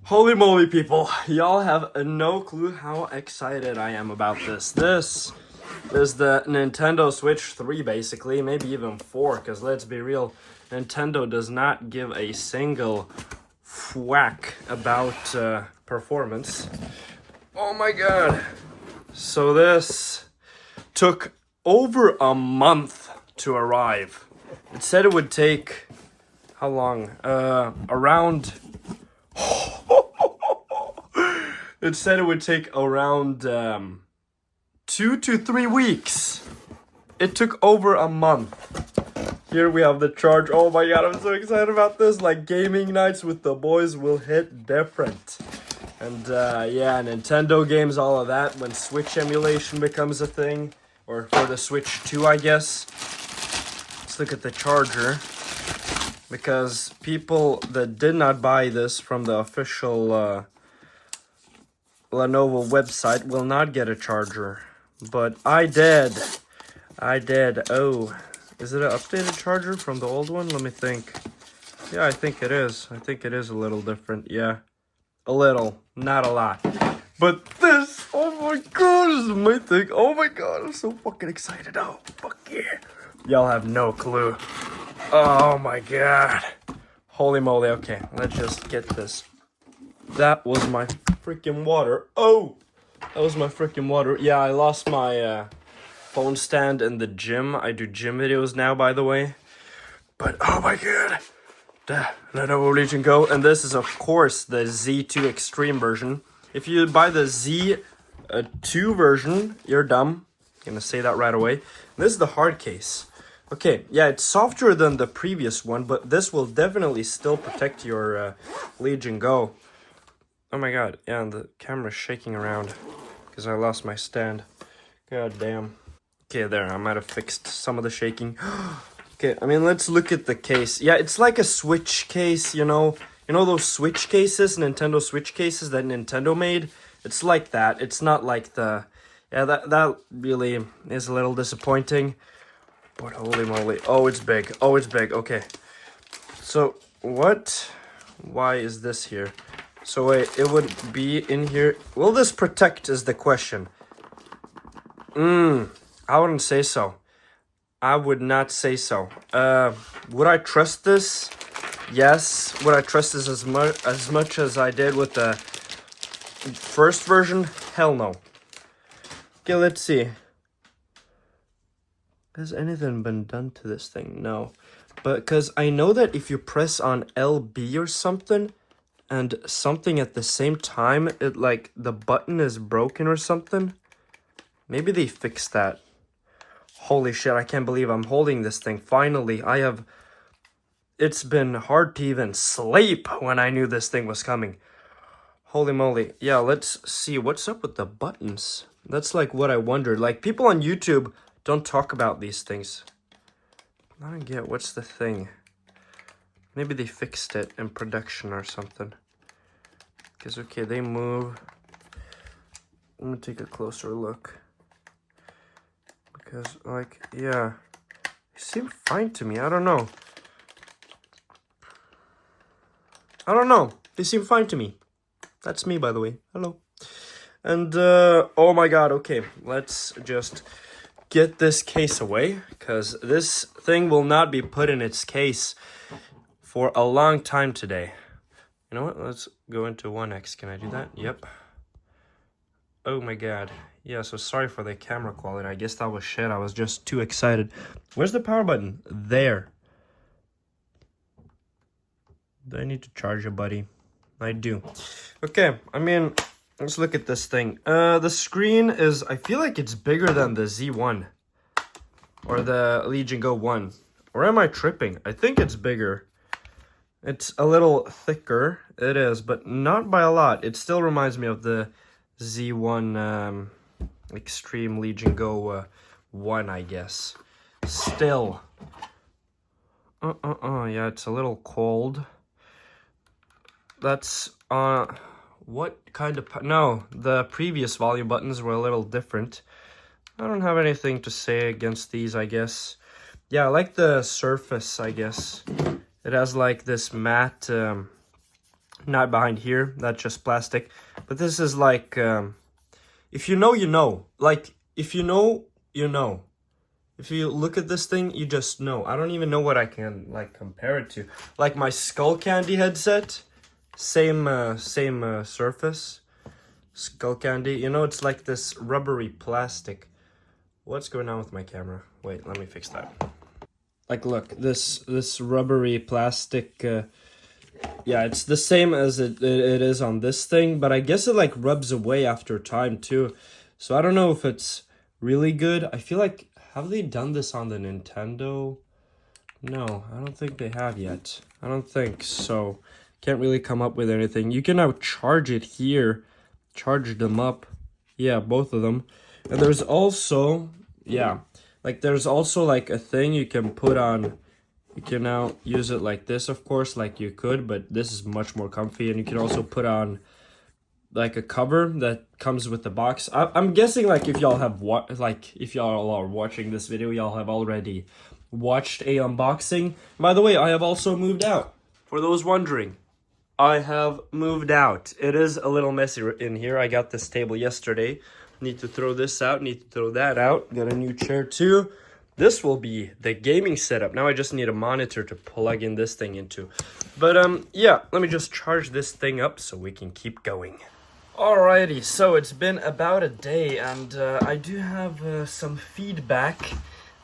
Holy moly, people. Y'all have no clue how excited I am about this. This is the Nintendo Switch 3, basically. Maybe even 4, because let's be real, Nintendo does not give a single whack about performance. Oh my god. So this took over a month to arrive. It said it would take, how long? Around... It said it would take around 2 to 3 weeks. It took over a month. Here we have the charge. Oh my god, I'm so excited about this. Like, gaming nights with the boys will hit different. And yeah, Nintendo games, all of that, when Switch emulation becomes a thing. Or for the Switch 2, I guess. Let's look at the charger. Because people that did not buy this from the official LENOVO website will not get a charger. But I did. Oh, is it an updated charger from the old one? Let me think. Yeah, I think it is. I think it is a little different. Yeah, a little, not a lot. But this, oh my god, this is my thing. Oh my god, I'm so fucking excited. Oh, fuck yeah. Y'all have no clue. Oh my god. Holy moly. Okay, let's just get this. That was my freaking water. Oh, that was my freaking water. Yeah, I lost my phone stand in the gym. I do gym videos now, by the way. But oh my god, the Lenovo Legion Go. And this is, of course, the Z2 Extreme version. If you buy the Z2 version, you're dumb. I'm gonna say that right away. This is the hard case. Okay, yeah, it's softer than the previous one, but this will definitely still protect your Legion Go. Oh my god, yeah, and the camera's shaking around because I lost my stand. God damn. Okay, there, I might have fixed some of the shaking. Okay, I mean, let's look at the case. Yeah, it's like a Switch case, you know. You know those Switch cases, Nintendo Switch cases that Nintendo made? It's like that. It's not like the... Yeah, that really is a little disappointing. But holy moly. Oh, it's big. Oh, it's big. Okay. So, what? Why is this here? So wait, it would be in here. Will this protect is the question. I wouldn't say so. I would not say so. Would I trust this? Yes. Would I trust this as much as I did with the first version? Hell no. Okay, let's see. Has anything been done to this thing? No. But because I know that if you press on LB or something, and something at the same time, it like the button is broken or something. Maybe they fixed that. Holy shit, I can't believe I'm holding this thing. Finally, it's been hard to even sleep when I knew this thing was coming. Holy moly. Yeah, let's see what's up with the buttons. That's like what I wondered. Like, people on YouTube don't talk about these things. I don't get what's the thing. Maybe they fixed it in production or something. Because, okay, they move. Let me take a closer look. Because, like, yeah. They seem fine to me. I don't know. They seem fine to me. That's me, by the way. Hello. And, oh my god, okay. Let's just get this case away. Because this thing will not be put in its case for a long time today. You know what? Let's go into 1x. Can I do that? Yep. Oh my god. Yeah, so sorry for the camera quality. I guess that was shit. I was just too excited. Where's the power button? There. Do I need to charge it, buddy? I do. Okay, I mean, let's look at this thing. The screen is... I feel like it's bigger than the Z1. Or the Legion Go 1. Or am I tripping? I think it's bigger. It's a little thicker. It is, but not by a lot. It still reminds me of the Z1 Extreme Legion Go 1, I guess. Still. Yeah, it's a little cold. That's, what kind of... No, the previous volume buttons were a little different. I don't have anything to say against these, I guess. Yeah, I like the surface, I guess. It has like this matte not behind here. That's just plastic. But this is like, if you know, you know. Like, if you know, you know. If you look at this thing, you just know. I don't even know what I can, like, compare it to. Like, my Skull Candy headset, same surface. Skull Candy, you know, it's like this rubbery plastic. What's going on with my camera? Wait, let me fix that. Like, look, this rubbery plastic, yeah, it's the same as it is on this thing, but I guess it like rubs away after time too. So I don't know if it's really good. I feel like, have they done this on the Nintendo? No, I don't think they have yet. I don't think so. Can't really come up with anything. You can now charge it here. Charge them up. Yeah, both of them. And there's also, yeah, like there's also like a thing you can put on. You can now use it like this, of course, like you could, but this is much more comfy. And you can also put on like a cover that comes with the box. I'm guessing like if y'all have if y'all are watching this video, y'all have already watched a unboxing. By the way, I have also moved out. For those wondering, I have moved out. It is a little messy in here. I got this table yesterday. Need to throw this out, need to throw that out. Got a new chair too. This will be the gaming setup. Now I just need a monitor to plug in this thing into. But yeah, let me just charge this thing up so we can keep going. Alrighty, so it's been about a day and I do have some feedback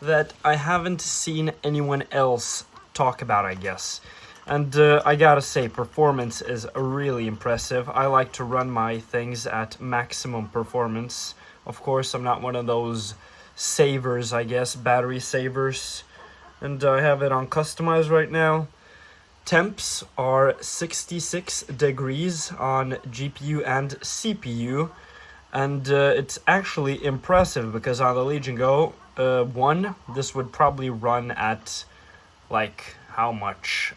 that I haven't seen anyone else talk about, I guess. And I gotta say, performance is really impressive. I like to run my things at maximum performance. Of course, I'm not one of those savers, I guess, battery savers. And I have it on customize right now. Temps are 66 degrees on GPU and CPU. And it's actually impressive because on the Legion Go 1, this would probably run at like how much?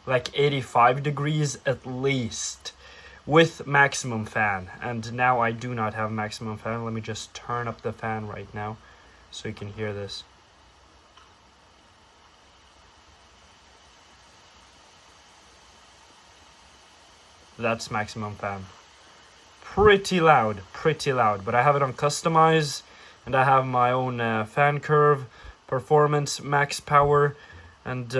Like 85 degrees at least with maximum fan. And now I do not have maximum fan. Let me just turn up the fan right now so you can hear this. That's maximum fan. Pretty loud, but I have it on customize and I have my own fan curve, performance, max power, and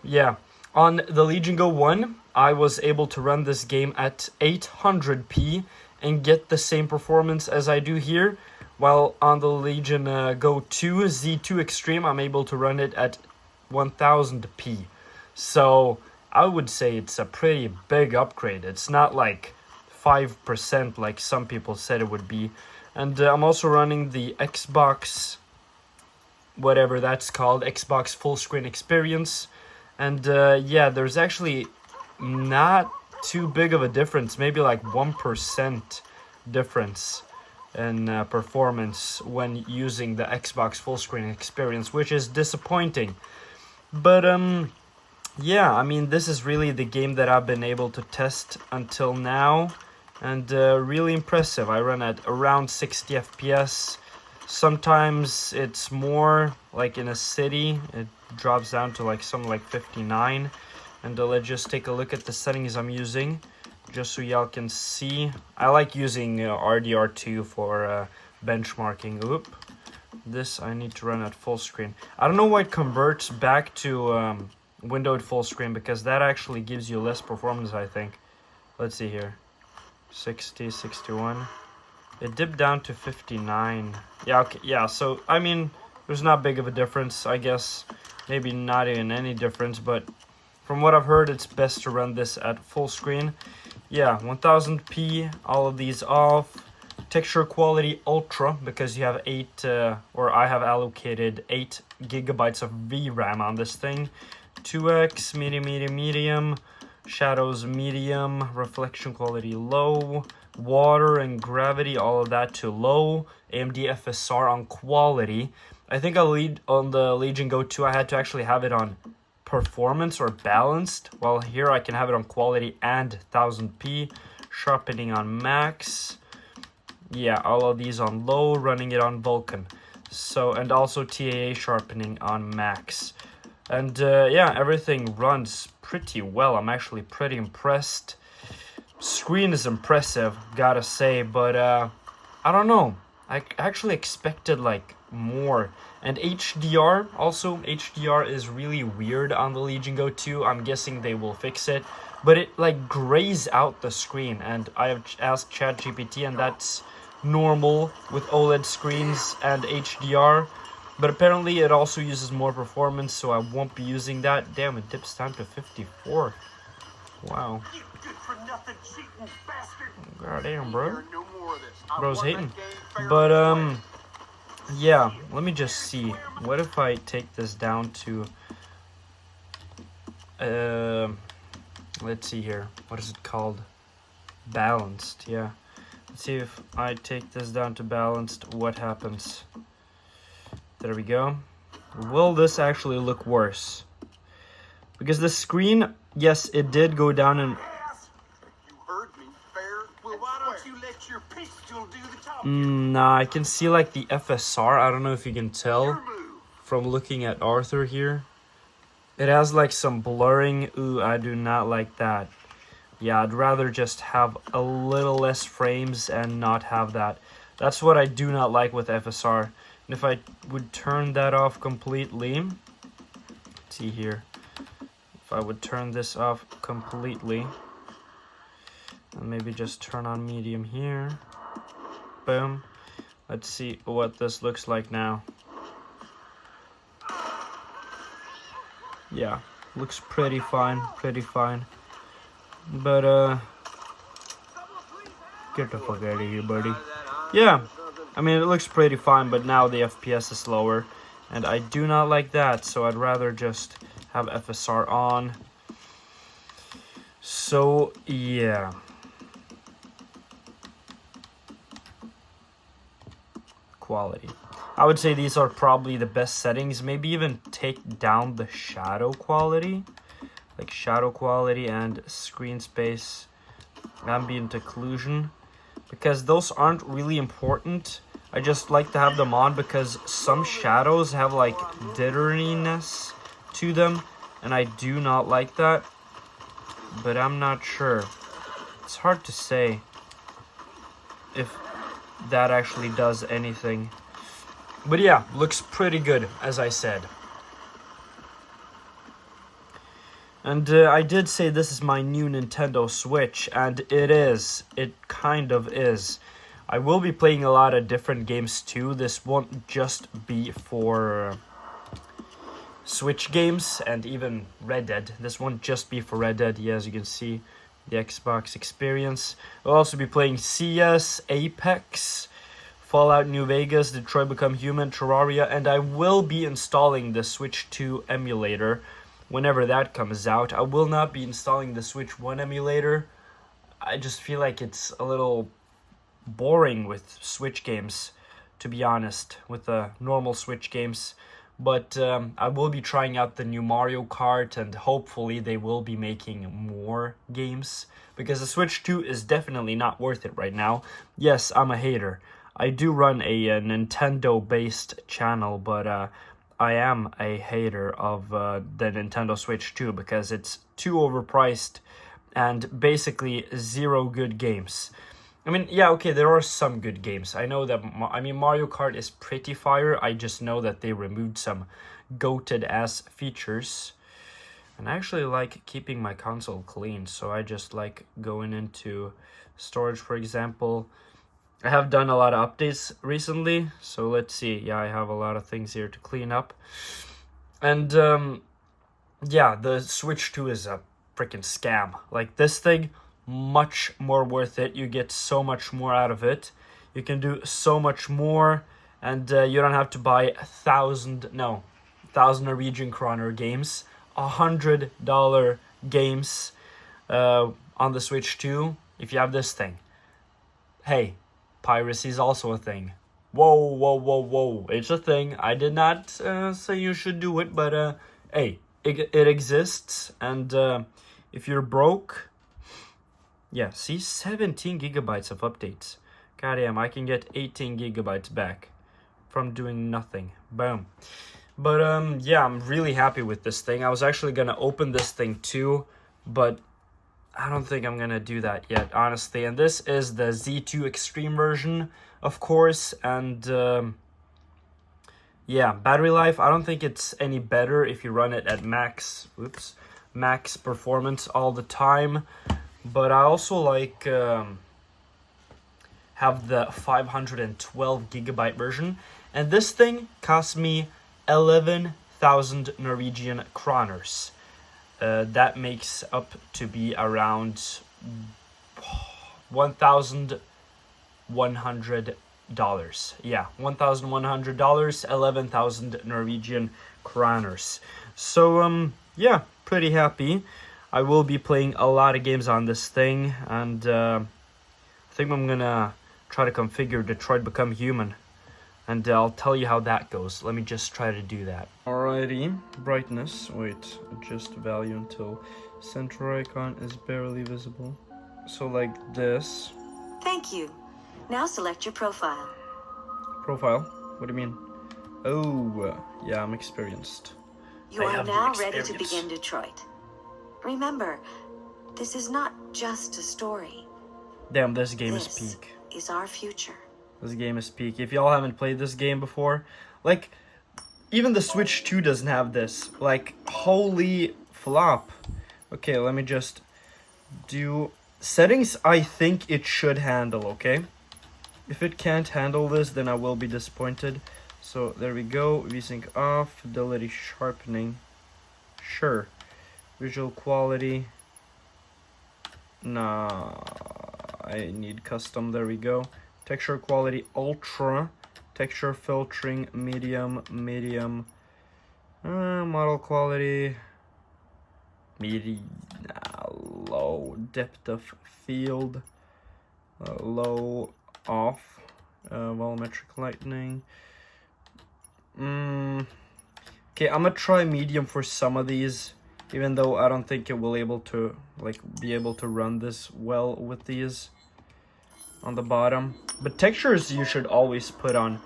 yeah. On the Legion Go 1, I was able to run this game at 800p and get the same performance as I do here, while on the Legion Go 2 Z2 Extreme, I'm able to run it at 1000p. So I would say it's a pretty big upgrade. It's not like 5% like some people said it would be. And I'm also running the Xbox, whatever that's called, Xbox full screen experience. And yeah, there's actually not too big of a difference, maybe like 1% difference in performance when using the Xbox full screen experience, which is disappointing. But yeah, I mean, this is really the game that I've been able to test until now, and really impressive. I run at around 60 FPS. Sometimes it's more, like in a city, it drops down to like something like 59. And let's just take a look at the settings I'm using, just so y'all can see. I like using RDR2 for benchmarking. Oop. This I need to run at full screen. I don't know why it converts back to windowed full screen, because that actually gives you less performance, I think. Let's see here. 60, 61. It dipped down to 59. Yeah, okay, yeah, so, I mean, there's not big of a difference, I guess. Maybe not even any difference, but from what I've heard, it's best to run this at full screen. Yeah, 1000p, all of these off. Texture quality ultra, because you have or I have allocated 8 gigabytes of VRAM on this thing. 2x, medium, shadows medium, reflection quality low, water and gravity, all of that to low, AMD FSR on quality. I think on the Legion Go 2, I had to actually have it on performance or balanced, while here I can have it on quality and 1000p, sharpening on max. Yeah, all of these on low, running it on Vulkan. So, and also TAA sharpening on max. And yeah, everything runs pretty well. I'm actually pretty impressed. Screen is impressive, gotta say, but I don't know. I actually expected like more. And HDR, also HDR is really weird on the Legion Go 2. I'm guessing they will fix it, but it like grays out the screen. And I have asked ChatGPT, and that's normal with OLED screens and HDR. But apparently it also uses more performance, so I won't be using that. Damn, it dips down to 54. Wow. God damn, bro. Bro's hating. But, yeah, let me just see. What if I take this down to, let's see here. What is it called? Balanced, yeah. Let's see if I take this down to balanced, what happens? There we go. Will this actually look worse? Because the screen, yes, it did go down and... Nah, I can see like the FSR. I don't know if you can tell from looking at Arthur here. It has like some blurring. Ooh, I do not like that. Yeah, I'd rather just have a little less frames and not have that. That's what I do not like with FSR. And if I would turn that off completely, let's see here. If I would turn this off completely, and maybe just turn on medium here. Boom. Let's see what this looks like now. Yeah, looks pretty fine, pretty fine. But, get the fuck out of here, buddy. Yeah, I mean, it looks pretty fine, but now the FPS is lower. And I do not like that, so I'd rather just have FSR on. So, yeah. Quality. I would say these are probably the best settings. Maybe even take down the shadow quality. Like shadow quality and screen space, ambient occlusion. Because those aren't really important. I just like to have them on because some shadows have like jitteriness to them. And I do not like that. But I'm not sure. It's hard to say if that actually does anything. But yeah, looks pretty good, as I said. And I did say this is my new Nintendo Switch, and it is. It kind of is. I will be playing a lot of different games too. This won't just be for Switch games and even Red Dead. This won't just be for Red Dead. Yeah, as you can see, the Xbox experience. I'll also be playing CS, Apex, Fallout New Vegas, Detroit Become Human, Terraria, and I will be installing the Switch 2 emulator whenever that comes out. I will not be installing the Switch 1 emulator. I just feel like it's a little boring with Switch games, to be honest, with the normal Switch games. But I will be trying out the new Mario Kart, and hopefully they will be making more games, because the Switch 2 is definitely not worth it right now. Yes, I'm a hater. I do run a Nintendo-based channel, but I am a hater of the Nintendo Switch 2 because it's too overpriced and basically zero good games. I mean, yeah, okay, there are some good games. I know that, Mario Kart is pretty fire. I just know that they removed some goated-ass features. And I actually like keeping my console clean, so I just like going into storage, for example. I have done a lot of updates recently, so let's see. Yeah, I have a lot of things here to clean up. And, yeah, the Switch 2 is a freaking scam. Like, this thing, much more worth it. You get so much more out of it. You can do so much more, and you don't have to buy 1,000 Norwegian kroner games. $100 games on the Switch 2 if you have this thing. Hey, piracy is also a thing. Whoa. It's a thing. I did not say you should do it, but hey, it exists. And if you're broke, yeah, see, 17 gigabytes of updates. Goddamn, I can get 18 gigabytes back from doing nothing. Boom. But yeah, I'm really happy with this thing. I was actually gonna open this thing too, but I don't think I'm gonna do that yet, honestly. And this is the Z2 Extreme version, of course, and yeah, battery life, I don't think it's any better if you run it at max performance all the time. But I also like have the 512 gigabyte version, and this thing cost me 11,000 Norwegian kroners. That makes up to be around $1,100. Yeah, $1,100, 11,000 Norwegian kroners. So yeah, pretty happy. I will be playing a lot of games on this thing, and I think I'm gonna try to configure Detroit Become Human, and I'll tell you how that goes. Let me just try to do that. Alrighty, brightness, wait, adjust value until center icon is barely visible. So like this. Thank you. Now select your profile. Profile? What do you mean? Oh, yeah, I'm experienced. You are now ready to begin Detroit. Remember, this is not just a story. Damn, this game is This peak. is our future. This game is peak. If y'all haven't played this game before, like, even the Switch 2 doesn't have this. Like, holy flop. Okay, let me just do settings. I think it should handle, okay? If it can't handle this, then I will be disappointed. So there we go. VSync off. Fidelity sharpening. Sure. Visual quality. Nah. I need custom. There we go. Texture quality ultra. Texture filtering medium. Model quality low. Depth of field low. Off. Volumetric lighting. Okay, I'm gonna try medium for some of these, even though I don't think it will be able to run this well with these on the bottom. But textures you should always put on.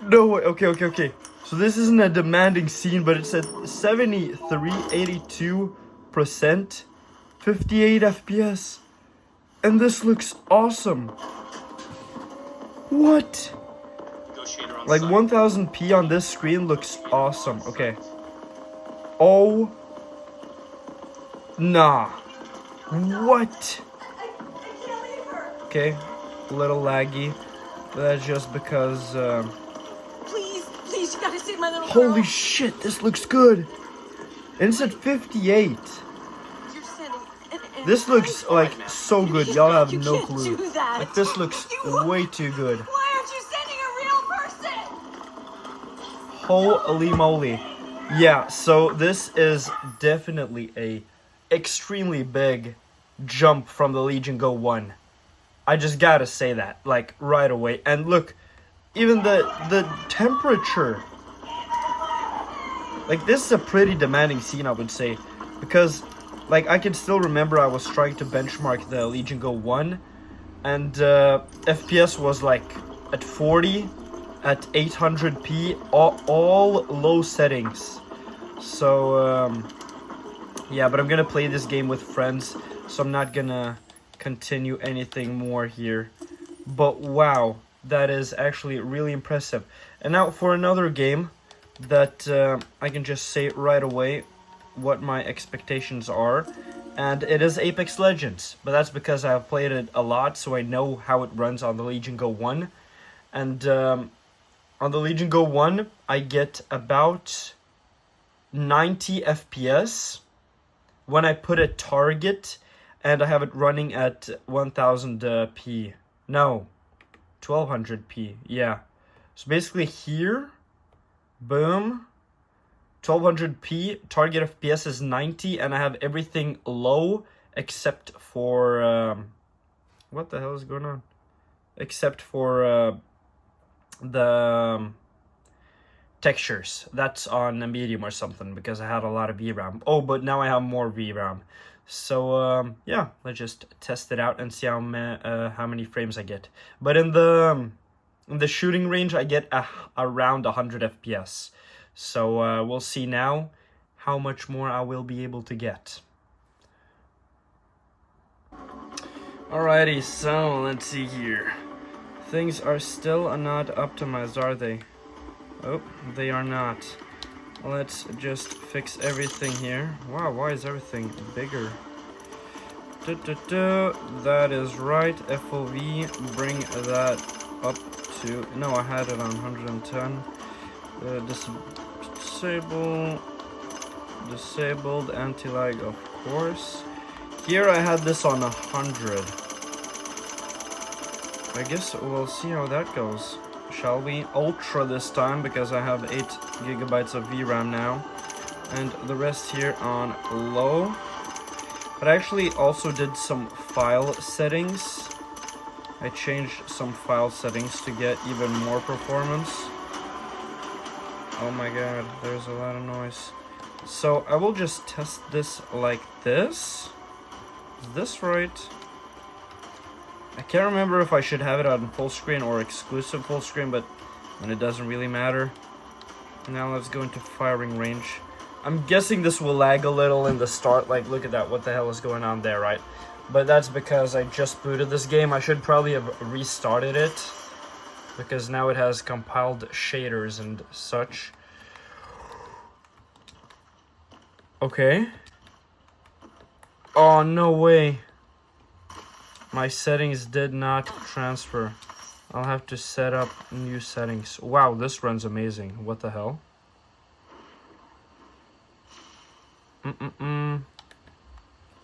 No way. Okay. So this isn't a demanding scene, but it's at 73.82%, 58 FPS. And this looks awesome. What? Like 1000p on this screen looks awesome. Okay. Oh. Nah. What? Okay. A little laggy. That's just because... Please, you gotta see my little girl. Holy shit, this looks good. And it's at 58. You're sending This looks like so good. Y'all have no can't clue. do that. Like this looks way too good. Why aren't you sending a real person? Holy moly. Yeah, so this is definitely a extremely big jump from the Legion Go 1. I just gotta say that, like, right away. And look, even the temperature. Like, this is a pretty demanding scene, I would say. Because, like, I can still remember I was trying to benchmark the Legion Go 1. And FPS was, like, at 40, at 800p, all low settings. So, yeah, but I'm gonna play this game with friends, so I'm not gonna continue anything more here. But wow, that is actually really impressive. And now for another game that I can just say right away what my expectations are, and it is Apex Legends. But that's because I've played it a lot, so I know how it runs on the Legion Go 1. And on the Legion Go 1, I get about 90 FPS when I put a target and I have it running at 1000p. No, 1200p. Yeah. So basically here, boom, 1200p, target FPS is 90, and I have everything low except for what the hell is going on? Except for the textures. That's on a medium or something because I had a lot of VRAM. Oh, but now I have more VRAM. So yeah, let's just test it out and see how many frames I get. But in the shooting range, I get around 100 FPS. So we'll see now how much more I will be able to get. Alrighty, so let's see here. Things are still not optimized, are they? Oh, they are not. Let's just fix everything here. Wow, why is everything bigger? That is right. FOV, bring that up to... No, I had it on 110. Disabled anti-lag, of course. Here I had this on 100. I guess we'll see how that goes. Shall we? Ultra this time because I have 8 gigabytes of VRAM now. And the rest here on low. But I actually also did some file settings. I changed some file settings to get even more performance. Oh my god, there's a lot of noise. So I will just test this like this. Is this right? I can't remember if I should have it on full screen or exclusive full screen, but when it doesn't really matter. Now let's go into firing range. I'm guessing this will lag a little in the start. Like, look at that. What the hell is going on there, right? But that's because I just booted this game. I should probably have restarted it, because now it has compiled shaders and such. Okay. Oh, no way. My settings did not transfer. I'll have to set up new settings. Wow, this runs amazing. What the hell?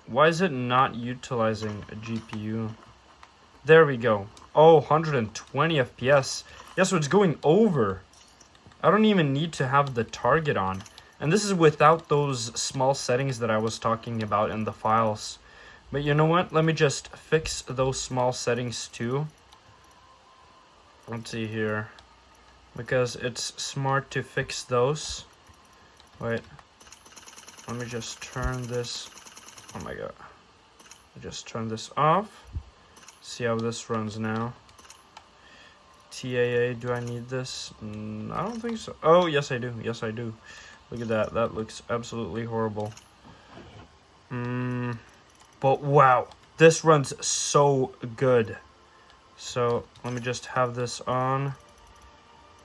Why is it not utilizing a GPU? There we go. Oh, 120 FPS. Yeah, so it's going over. I don't even need to have the target on. And this is without those small settings that I was talking about in the files. But you know what? Let me just fix those small settings too. Let's see here. Because it's smart to fix those. Wait. Let me just turn this. Oh my god. Just turn this off. See how this runs now. TAA, do I need this? I don't think so. Oh, yes I do. Yes I do. Look at that. That looks absolutely horrible. But wow, this runs so good. So let me just have this on.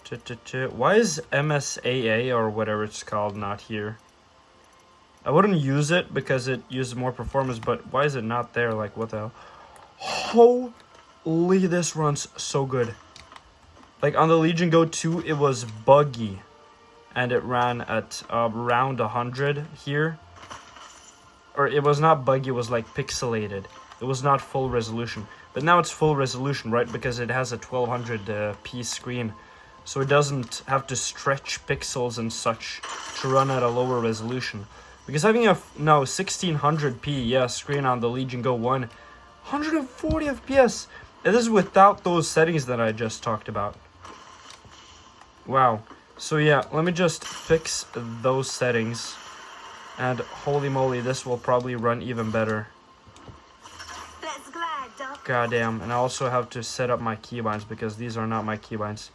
Why is MSAA or whatever it's called not here? I wouldn't use it because it uses more performance, but why is it not there? Like, what the hell? Holy, this runs so good. Like, on the Legion Go 2, it was buggy. And it ran at around 100 here. Or it was not buggy, it was like pixelated. It was not full resolution. But now it's full resolution, right? Because it has a 1200p screen. So it doesn't have to stretch pixels and such to run at a lower resolution. Because having a 1600p screen on the Legion Go 1, 140 FPS. And this is without those settings that I just talked about. Wow. So yeah, let me just fix those settings. And holy moly, this will probably run even better. Goddamn. And I also have to set up my keybinds because these are not my keybinds.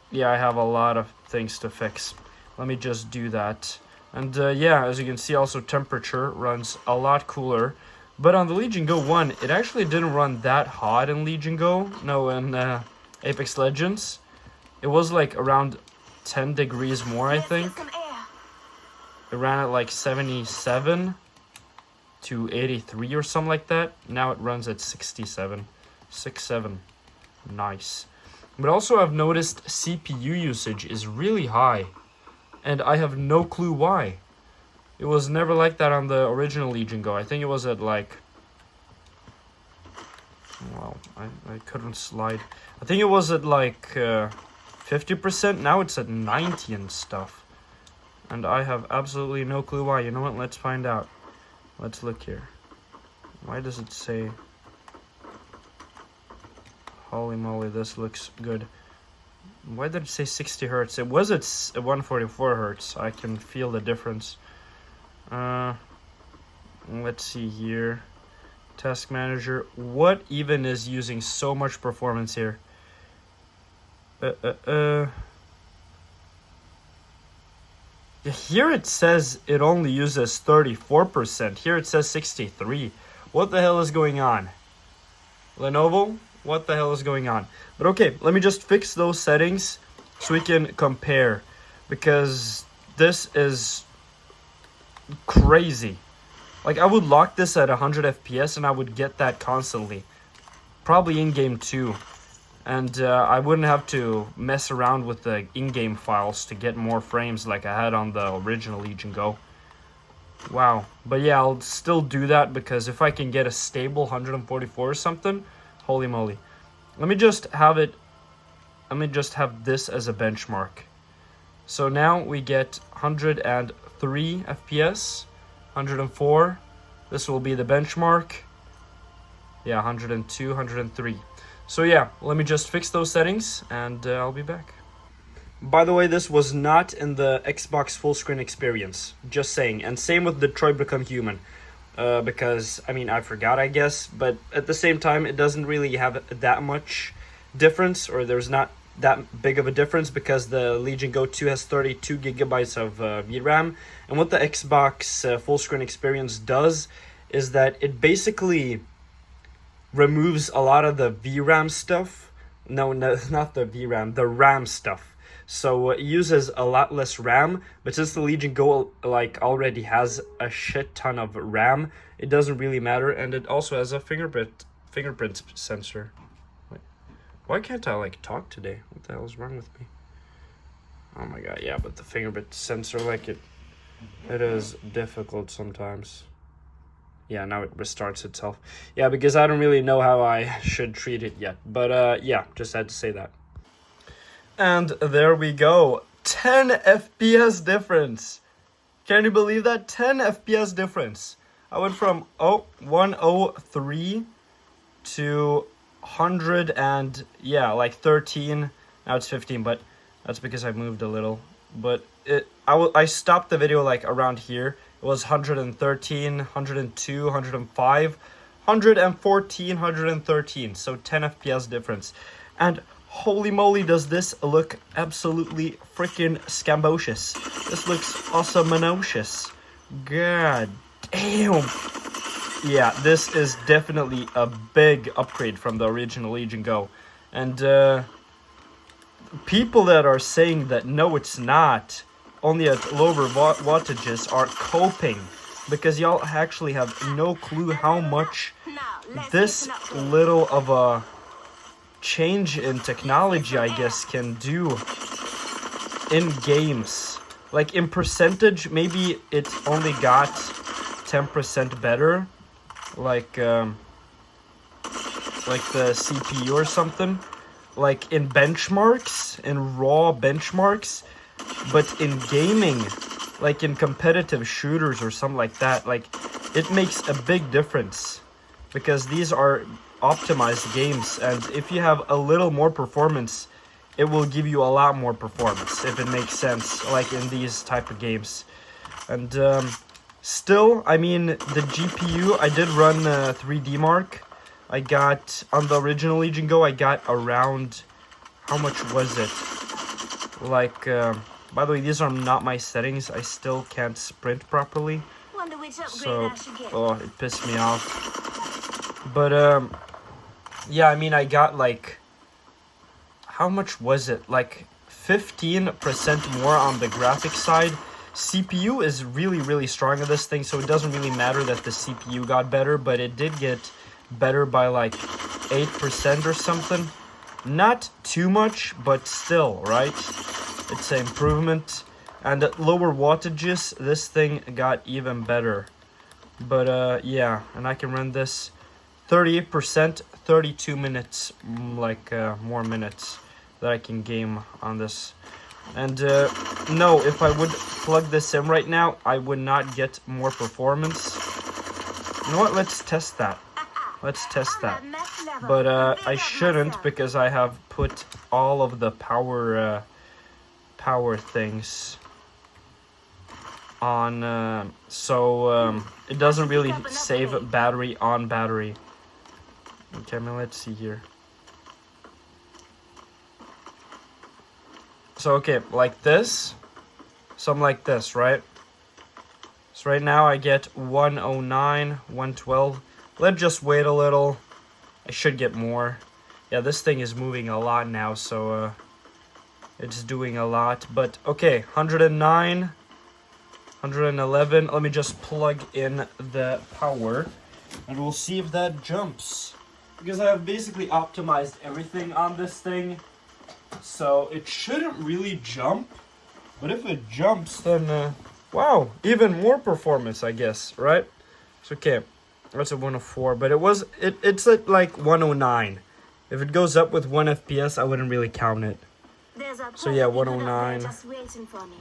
Yeah, I have a lot of things to fix. Let me just do that. And yeah, as you can see, also temperature runs a lot cooler. But on the Legion Go 1, it actually didn't run that hot in Legion Go. No, in Apex Legends. It was like around 10 degrees more, I think. It ran at like 77 to 83 or something like that. Now it runs at 67. 67. Nice. But also I've noticed CPU usage is really high. And I have no clue why. It was never like that on the original Legion Go. I think it was at like... Wow, I couldn't slide. I think it was at like 50%. Now it's at 90 and stuff. And I have absolutely no clue why. You know what? Let's find out. Let's look here. Why does it say... Holy moly, this looks good. Why did it say 60 hertz? It was at 144 hertz. I can feel the difference. Let's see here. Task manager. What even is using so much performance here? Here it says it only uses 34%. Here it says 63. What the hell is going on? Lenovo, what the hell is going on? But okay, let me just fix those settings so we can compare, because this is crazy. Like, I would lock this at 100 FPS and I would get that constantly. Probably in-game too. And I wouldn't have to mess around with the in-game files to get more frames like I had on the original Legion Go. Wow. But yeah, I'll still do that, because if I can get a stable 144 or something, holy moly. Let me just have this as a benchmark. So now we get 103 FPS, 104. This will be the benchmark. Yeah, 102, 103. So yeah, let me just fix those settings and I'll be back. By the way, this was not in the Xbox full screen experience, just saying. And same with Detroit Become Human, because, I mean, I forgot, I guess, but at the same time, it doesn't really have that much difference, or there's not that big of a difference, because the Legion Go 2 has 32 gigabytes of VRAM, and what the Xbox full screen experience does is that it basically removes a lot of the VRAM stuff. No, not the VRAM, the RAM stuff. So it uses a lot less RAM, but since the Legion Go like already has a shit ton of RAM, it doesn't really matter, and it also has a fingerprint sensor. Wait, why can't I like talk today? What the hell is wrong with me? Oh my god, yeah, but the fingerprint sensor, like it is difficult sometimes. Yeah, now it restarts itself. Yeah, because I don't really know how I should treat it yet. But yeah, just had to say that. And there we go. 10 FPS difference. Can you believe that? 10 FPS difference. I went from 103 to 100 and like 13. Now it's 15, but that's because I moved a little. But I stopped the video like around here. It was 113, 102, 105, 114, 113. So 10 FPS difference. And holy moly, does this look absolutely freaking scambocious. This looks awesome-manocious. God damn. Yeah, this is definitely a big upgrade from the original Legion Go. And people that are saying that no, it's not, only at lower wattages, are coping, because y'all actually have no clue how much this little of a change in technology, I guess, can do in games. Like in percentage, maybe it only got 10% better, like the CPU or something, like in benchmarks, in raw benchmarks. But in gaming, like in competitive shooters or something like that, like it makes a big difference, because these are optimized games, and if you have a little more performance, it will give you a lot more performance, if it makes sense, like in these type of games. And still, I mean, the GPU, I did run 3D Mark. I got, on the original Legion Go, I got around, how much was it? Like, by the way, these are not my settings. I still can't sprint properly. So, oh, it pissed me off. But, yeah, I mean, I got, like, how much was it? Like, 15% more on the graphic side. CPU is really, really strong on this thing, so it doesn't really matter that the CPU got better, but it did get better by, like, 8% or something. Not too much, but still, right? It's an improvement. And at lower wattages, this thing got even better. But yeah, and I can run this 38%, 32 minutes, like more minutes that I can game on this. And no, if I would plug this in right now, I would not get more performance. You know what? Let's test that. Let's test that. But I shouldn't, because I have put all of the power things on, so it doesn't really save battery on battery. Okay, now let's see here. So okay, like this, something like this, right? So right now I get 109, 112. Let's just wait a little. I should get more. Yeah, this thing is moving a lot now, so it's doing a lot. But okay, 109, 111. Let me just plug in the power, and we'll see if that jumps. Because I have basically optimized everything on this thing, so it shouldn't really jump. But if it jumps, then wow, even more performance, I guess, right? It's okay. That's a 104, but it's at like 109. If it goes up with 1 FPS, I wouldn't really count it. So yeah, 109. Just waiting for me.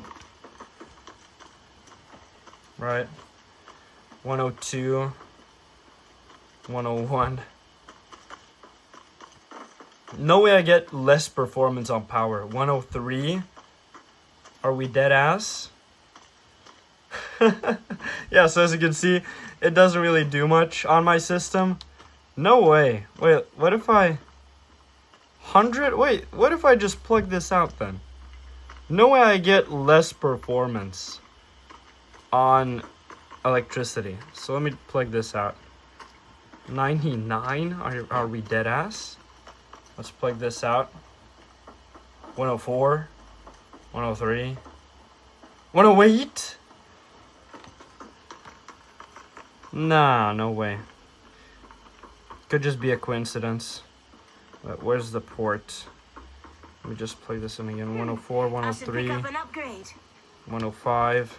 Right. 102. 101. No way I get less performance on power. 103. Are we dead ass? Yeah, so as you can see, it doesn't really do much on my system. No way. Wait, what if I... 100? Wait, what if I just plug this out then? No way I get less performance on electricity. So let me plug this out. 99? Are we dead ass? Let's plug this out. 104. 103. 108? Nah, no way. Could just be a coincidence. But where's the port? Let me just plug this in again. 104, 103, 105.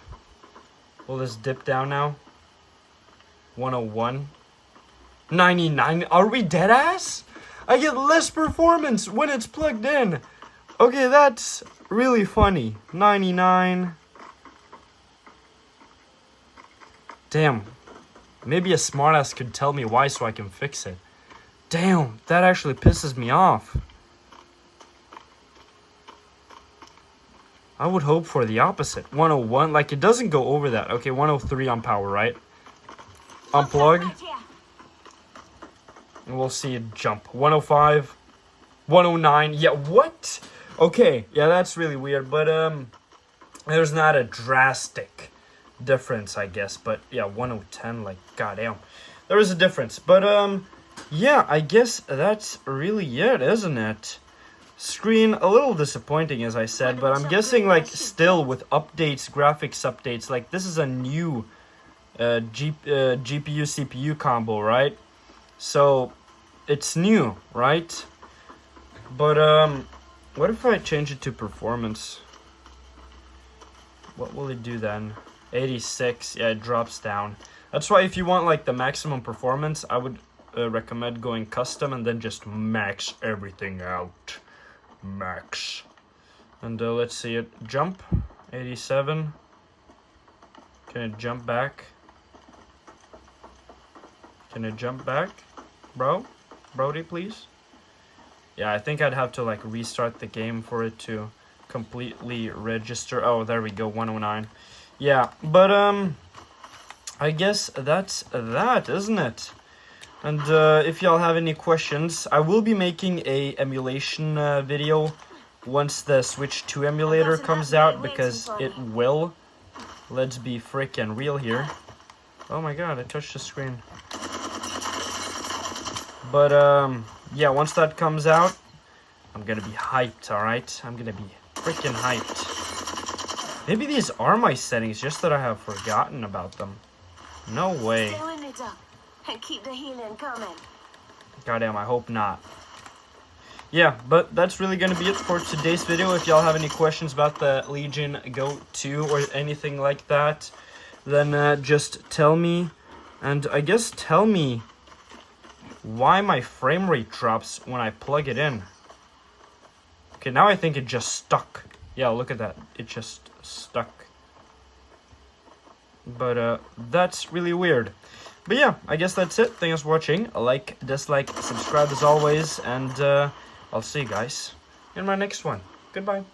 Will this dip down now? 101. 99. Are we dead ass? I get less performance when it's plugged in. Okay, that's really funny. 99. Damn. Maybe a smartass could tell me why so I can fix it. Damn, that actually pisses me off. I would hope for the opposite. 101, like it doesn't go over that. Okay, 103 on power, right? Unplug. And we'll see it jump. 105. 109. Yeah, what? Okay, yeah, that's really weird. But, there's not a drastic difference, I guess. But, yeah, 1010, like, goddamn. There is a difference. But, yeah, I guess that's really it, isn't it? Screen, a little disappointing, as I said. But I'm guessing, like, still with updates, graphics updates. Like, this is a new GPU-CPU combo, right? So, it's new, right? But, what if I change it to performance? What will it do then? 86, yeah, it drops down. That's why if you want, like, the maximum performance, I would recommend going custom and then just max everything out. Max. And let's see it jump. 87. Can it jump back? Can it jump back? Brody, please? Yeah, I think I'd have to like restart the game for it to completely register. Oh, there we go, 109. Yeah, but I guess that's that, isn't it? And if y'all have any questions, I will be making a emulation video once the Switch 2 emulator comes out, because it will. Let's be freaking real here. Oh my god, I touched the screen. But, yeah, once that comes out, I'm gonna be hyped, alright? I'm gonna be freaking hyped. Maybe these are my settings, just that I have forgotten about them. No way. And keep the healing coming. Goddamn, I hope not. Yeah, but that's really gonna be it for today's video. If y'all have any questions about the Legion Go 2 or anything like that, then just tell me. And I guess tell me why my frame rate drops when I plug it in. Okay, now I think it just stuck. Yeah, look at that. It just stuck. But that's really weird. But yeah, I guess that's it. Thanks for watching. Like, dislike, subscribe as always, and I'll see you guys in my next one. Goodbye.